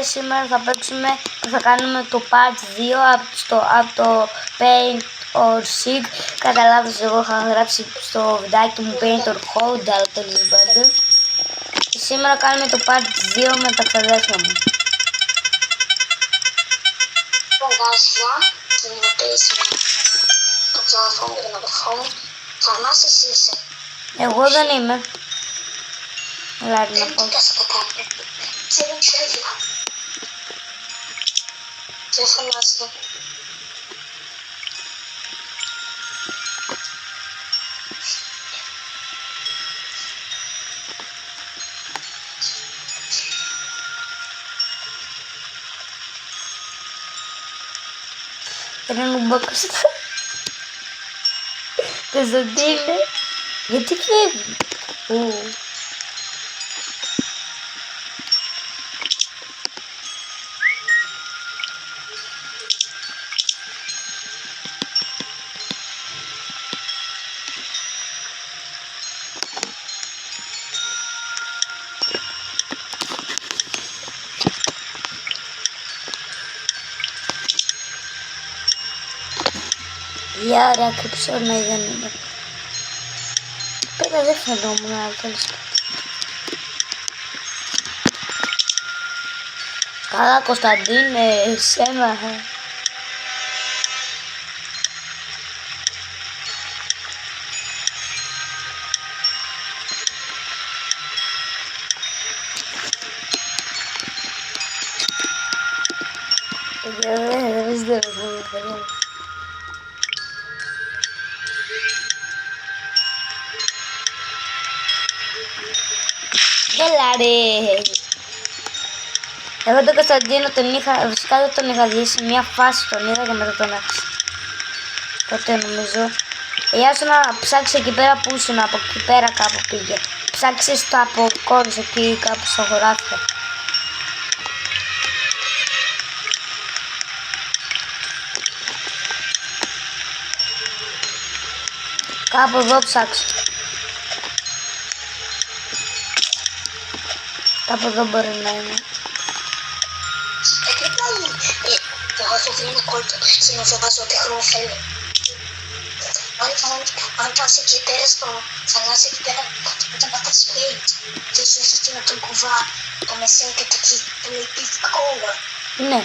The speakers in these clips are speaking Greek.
Σήμερα θα παίξουμε, θα κάνουμε το part 2 από το Paint or Seek. Κατά λάθος εγώ είχα γράψει στο βιντεάκι μου Paint or Code, αλλά τέλος πάντων. Σήμερα κάνουμε το part 2 με τα ξαδέρφια μου. Γεια, την ειδοποίηση με τον ξαδερφό μου και τον αδερφό μου. Θανάση εσύ είσαι. Εγώ δεν είμαι. Λάρι να Δεν πω. πήγα στα κάρτα. Δεν ξέρω. Και Θανάση. Έναν ουμπακοστά. Κωνσταντίνε. Γιατί φεύγει. Για ωραία κρυψώνα δεν είναι. Πέρα δεν φαινόμουν, αλλά τέλος. Καλά Κωνσταντίνε, εσένα. Δεν ξέρω. Έλα ρε. Εγώ τον Κωνσταντίνο τον είχα, φυσικά δεν τον είχα δει, σε μια φάση τον είδα και μετά τον έχασα. Τότε νομίζω. Για σου να ψάξει εκεί πέρα που ήσουν, από εκεί πέρα κάπου πήγε. Ψάξεις το από κόρους εκεί κάπου στα χωράφια. Κάπου εδώ ψάξε. Κάπου εδώ μπορεί να είναι. Εγώ έχω βρει ένα κόλπο και να φοβάζω ότι χρόνο θέλει. Αν πας εκεί πέρα στο Θανάση εκεί πέρα, όταν πατάς paint και σου έχει εκείνο τον κουβά, το μεσαίο και το εκεί που λέει pick color. Ναι.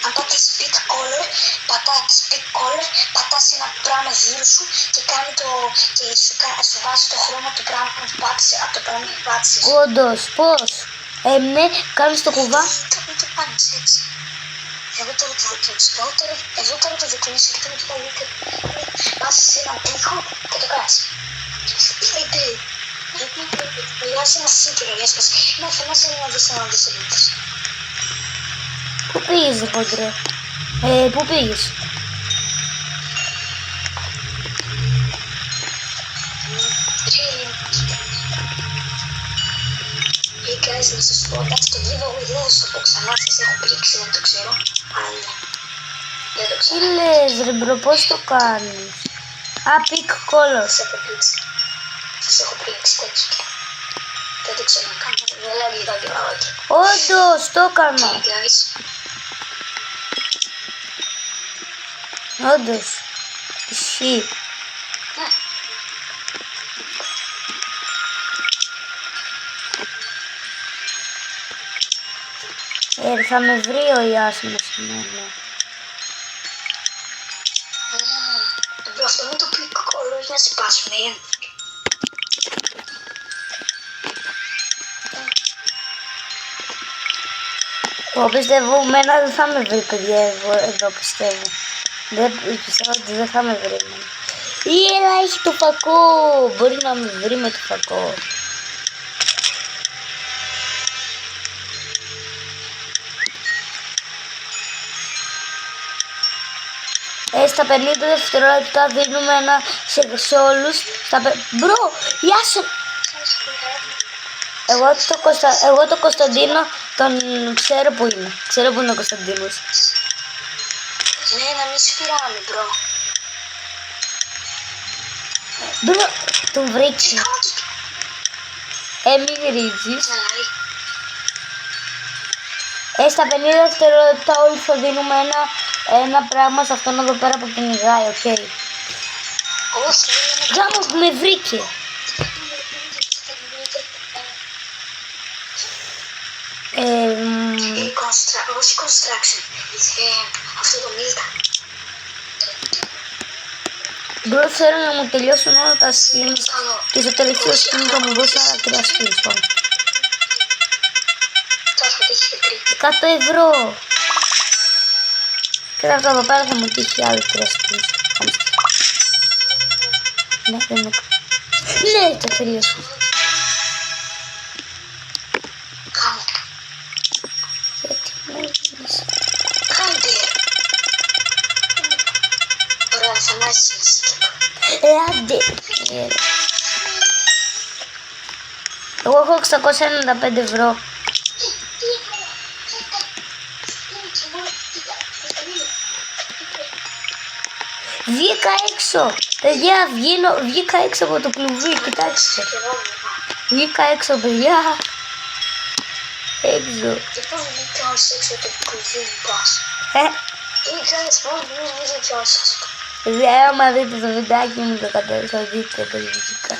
Αν πατάς pick color, πατάς ένα πράγμα γύρω σου και κάνει το, και σου βάζει το χρώμα του πράγματος που πάτησε, από το πράγμα που πάτησες. Όντως, πώς. Ναι, κάνεις το κουβά. Το κάνεις έτσι. Εγώ τώρα το δοκιμήσω. Εδώ τώρα το δοκιμήσω και τώρα το καλύτερο. Βάζεις έναν τοίχο και το κάνεις. Μιλάς ένα σύγκυρο, έσπασε. Είναι ο Θανάσης να δεις έναν δισελίτης. Πού πήγες ρε κόντρε. Πού πήγες. Hey guys, να σας πω, εντάξει το giveaway δεν θα σας το πω ξανά, σας έχω πρίξει, δεν το ξέρω, αλλά δεν το Τι ξέρω. λες ρε μπρο, πώς το κάνεις. Α, pick color. Σας έχω πρίξει, τέτοιο. Δεν το ξέρω να κάνω, δεν λέω λίγα και λαβάκι. Όντως, το έκανα. Okay guys. Όντως. Ισχύει. Ναι. Θα με βρει ο Ιάσονος σήμερα. Αυτό είναι το pick color, να σπάσουμε. Εγώ πιστεύω μένα δεν θα με βρει παιδιά εδώ πιστεύω. Πιστεύω ότι δεν θα με βρει. Ή έλα έχει το φακό. Μπορεί να με βρει με το φακό. Στα 50 δευτερόλεπτα δίνουμε ένα σε όλους. Μπρο, γεια σου. Εγώ το Κωνσταντίνο τον ξέρω που είναι. Ξέρω που είναι ο Κωνσταντίνος. Ναι, να μην σφυράμε, μπρο. Μπρο, τον βρήκε. Μη γυρίζεις. Στα 50 δευτερόλεπτα όλοι θα δίνουμε ένα πράγμα σε αυτόν εδώ πέρα που κυνηγάει, οκ. Όχι, Γάμο που με βρήκε. όχι construction. Αυτό το Μίλτα. Μπρο, θέλω να μου τελειώσουν όλα τα skins και στο τελευταίο skin θα μου δώσει άλλα 3 skins. Πάμε. Τώρα θα τύχει και 100 ευρώ. Και αυτό εδώ πέρα θα μου τύχει άλλοι 3 skins. Ναι, δεν είναι. Ναι, το τελείωσα. Κάμω. Γιατί μου έδινες. Κάντε. Ωραία, Θανάσης. Άντε. Εγώ έχω 695 ευρώ. Βγήκα έξω. Παιδιά, βγήκα έξω από το κλουβί, κοιτάξτε. Βγήκα έξω, παιδιά. Έξω. Και πώς βγήκες έξω το κλουβί μου πας. Είχες πώς βγήκες έξω. Παιδιά, άμα δείτε το βιντεάκι μου το θα δείτε το φυσικά.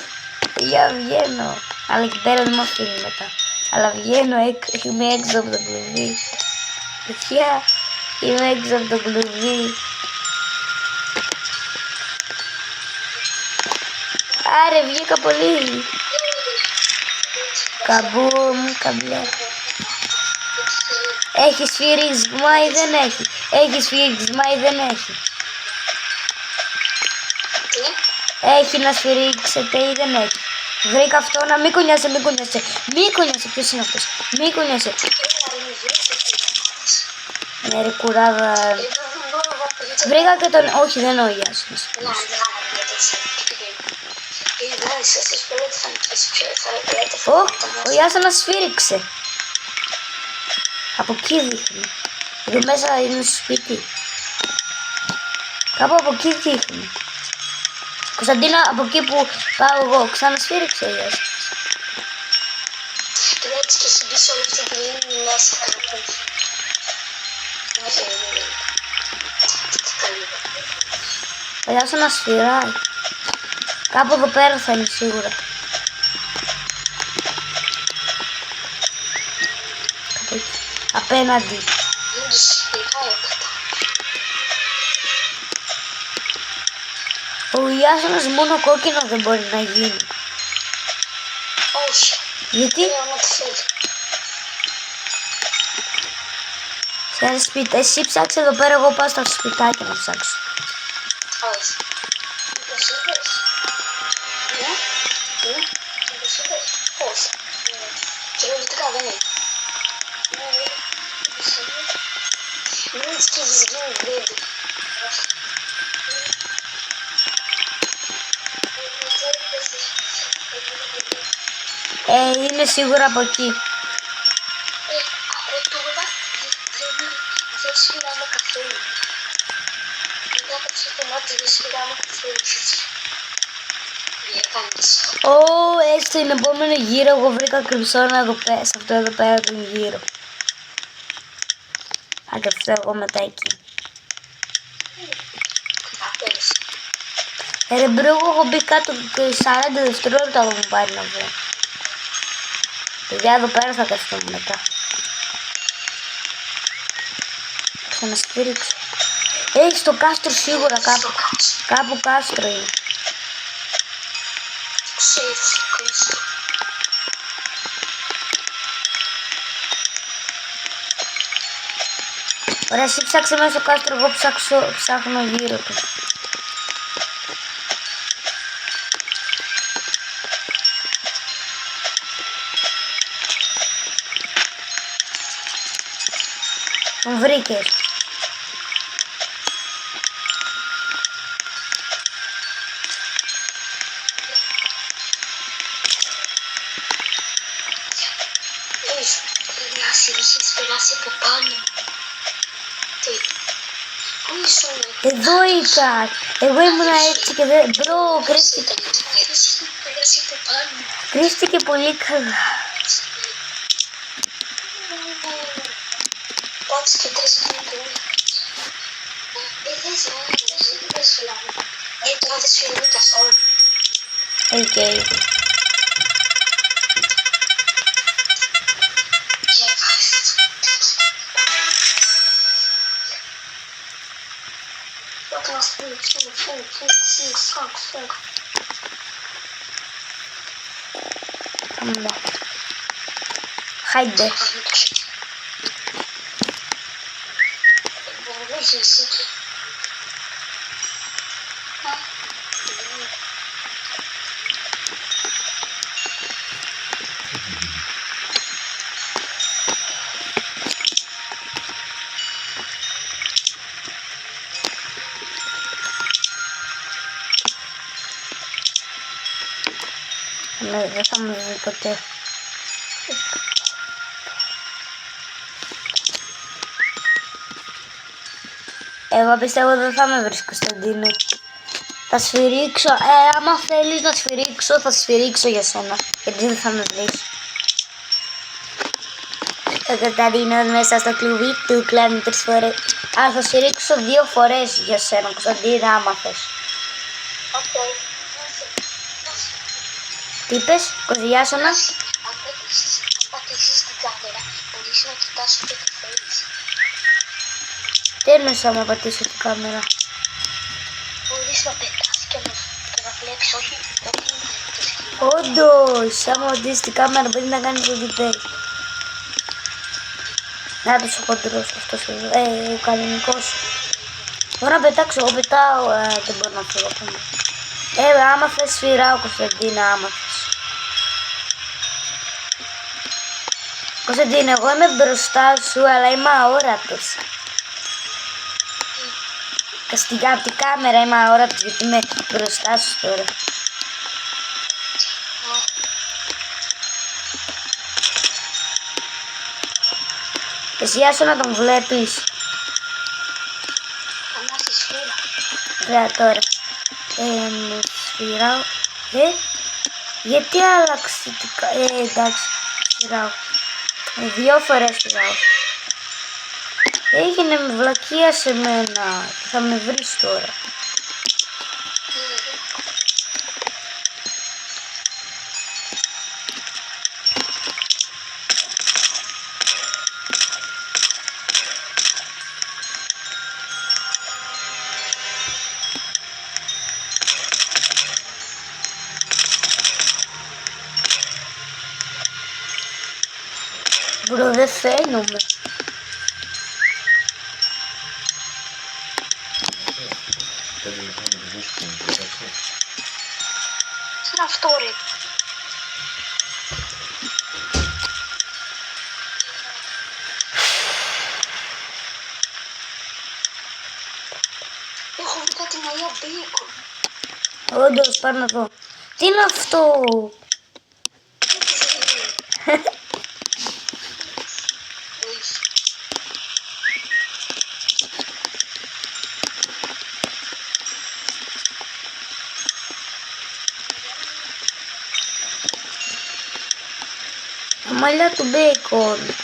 Παιδιά, βγαίνω. Αλλά εκεί πέρα δεν με αφήνει μετά. Αλλά βγαίνω, είμαι έξω από το κλουβί. Παιδιά, είμαι έξω από το κλουβί. Άρε, βγήκα πολύ. Καμπουμ, καμπλέ. Έχει σφυρίγμα ή δεν έχει. Έχει σφυρίγμα ή δεν έχει. Έχει να σφυρίξετε ή δεν έχει. Βρήκα αυτό να μην κουνιάσαι, μην κουνιάσαι. Μην κουνιάσαι, ποιος είναι αυτός. Μην κουνιάσαι. Ναι ρε κουράδα. Βρήκα και τον... Όχι, δεν είναι ο Ιάσονας. Ο Ιάσονας σφύριξε. Από εκεί δείχνει. Εδώ μέσα είναι στο σπίτι. Κάπου από εκεί δείχνει. Κωνσταντίνο, από εκεί που πάω εγώ, ξανασφύριξε ο Ιάσονας. Και έτσι και έχει μπει σε όλη αυτή τη λίμνη μέσα κάπου. Όχι, είναι. Ο Ιάσονας σφυράει. Κάπου εδώ πέρα θα είναι σίγουρα. Κάπου εκεί. Απέναντι. Δεν τους σφυράει κατά. Ο Ιάσονας μόνο κόκκινο δεν μπορεί να γίνει. Όχι. Γιατί? Άμα το θέλει. Σε ένα σπίτι. Εσύ ψάξε εδώ πέρα, εγώ πάω στα σπιτάκια να ψάξω. Όχι. Μήπως είδες. Μήπως είδες. Όχι. Κυριολεκτικά δεν είναι. Μην έτσι και έχεις γίνει ready. Είναι σίγουρα από εκεί. Από τώρα δεν σφυράμε καθόλου. Μετά από αυτό το μάτι δεν σφυράμε καθόλου. Στην επόμενο γύρο εγώ βρήκα κρυψώνα εδώ πέρα, σε αυτό εδώ πέρα τον γύρο. Θα κρυφτώ εγώ μετά εκεί. Ρε μπρο, εγώ έχω μπει κάτω και 40 δευτερόλεπτα θα μου πάρει να βρω. Παιδιά, εδώ πέρα θα κρυφτώ μετά. Θα με στήριξω. Έχει το κάστρο σίγουρα κάπου. Κάπου κάστρο είναι. Ωραία, εσύ ψάξε μέσα στο κάστρο, εγώ ψάχνω γύρω του. Τον βρήκες. Είχες περάσει από πάνω. Πού ήσουν? Εδώ ήταν. Εγώ ήμουνα έτσι και δεν... Μπρο, κρύφτηκε. Είχες περάσει από πάνω. Κρύφτηκε πολύ καλά. πάτησε και 3 πίνει. Δεν σφυράμε. Τώρα δεν σφυρούμε καθόλου. Οκ. Και ευχαριστώ. Όταν φύγει. Tamam. Haydi. Δεν θα μου δει ποτέ. Εγώ πιστεύω δεν θα με βρεις, Κωνσταντίνε. Θα σφυρίξω. Άμα θέλεις να σφυρίξω, θα σφυρίξω για σένα. Γιατί δεν θα με βρεις. Ο Κωνσταντίνος μέσα στο κλουβί του κλέβει 3 φορές. Α, θα σφυρίξω 2 φορές για σένα, Κωνσταντίνε, άμα θες. Τι είπες, Κωνσταντιάσονα? Αν πατήσεις την κάμερα, μπορείς να κοιτάς ό,τι θέλεις. Τι εννοείς άμα πατήσω την κάμερα? Μπορείς να πετάς και να βλέπεις όχι το σκηνικό. Όντως, άμα πατήσεις την κάμερα μπορεί να κάνεις ό,τι θέλεις. Να τους ο χοντρός αυτός εδώ, ο κανονικός. Μπορώ να πετάξω, εγώ πετάω, δεν μπορώ να φύγω ακόμα. Άμα θες σφυράω, Κωνσταντίνα, άμα θες. Κωνσταντίνα, εγώ είμαι μπροστά σου, αλλά είμαι αόρατος. Από την κάμερα είμαι αόρατος, γιατί είμαι μπροστά σου τώρα. Εσύ άσο να τον βλέπεις. Αν έρθει σφύρα. Ωραία τώρα. Σφυράω. Γιατί άλλαξε την κάμερα. Εντάξει, σφυράω. 2 φορές σφυράω. Έγινε με βλακεία σε μένα. Θα με βρεις τώρα. Μπρο, δεν φαίνομαι. Τι είναι αυτό, ρε? Έχω βρει κάτι μαλλιά μπέικον. Όντως, πάρ' να δω. Τι είναι αυτό? Τα μαλλιά του μπέικον.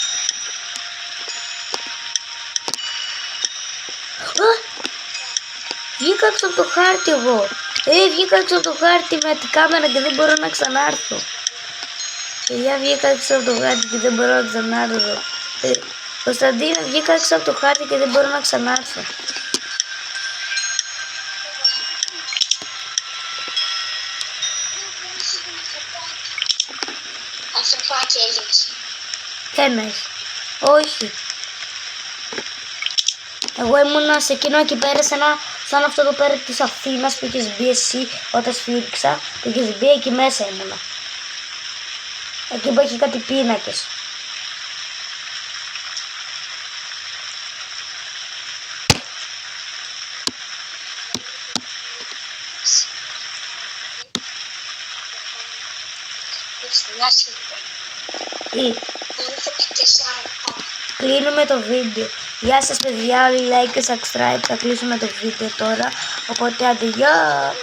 Βγήκα έξω από το χάρτη εγώ. Βγήκα έξω από το χάρτη με την κάμερα και δεν μπορώ να ξανάρθω. Παιδιά, βγήκα έξω από το χάρτη και δεν μπορώ να ξανάρθω. Κωνσταντίνα, βγήκα έξω από το χάρτη και δεν μπορώ να ξανάρθω. Ανθρωπάκι έγινες. Τι εννοείς? Όχι. Εγώ ήμουνα σε εκείνο εκεί πέρα, σαν αυτό εδώ πέρα της Αθήνας που είχες μπει εσύ όταν σφύριξα, που είχες μπει, εκεί μέσα ήμουνα. Εκεί που έχει κάτι πίνακες. Τι? Κλείνουμε το βίντεο. Γεια σας παιδιά, όλοι like και subscribe. Θα κλείσουμε το βίντεο τώρα. Οπότε άντε, γεια!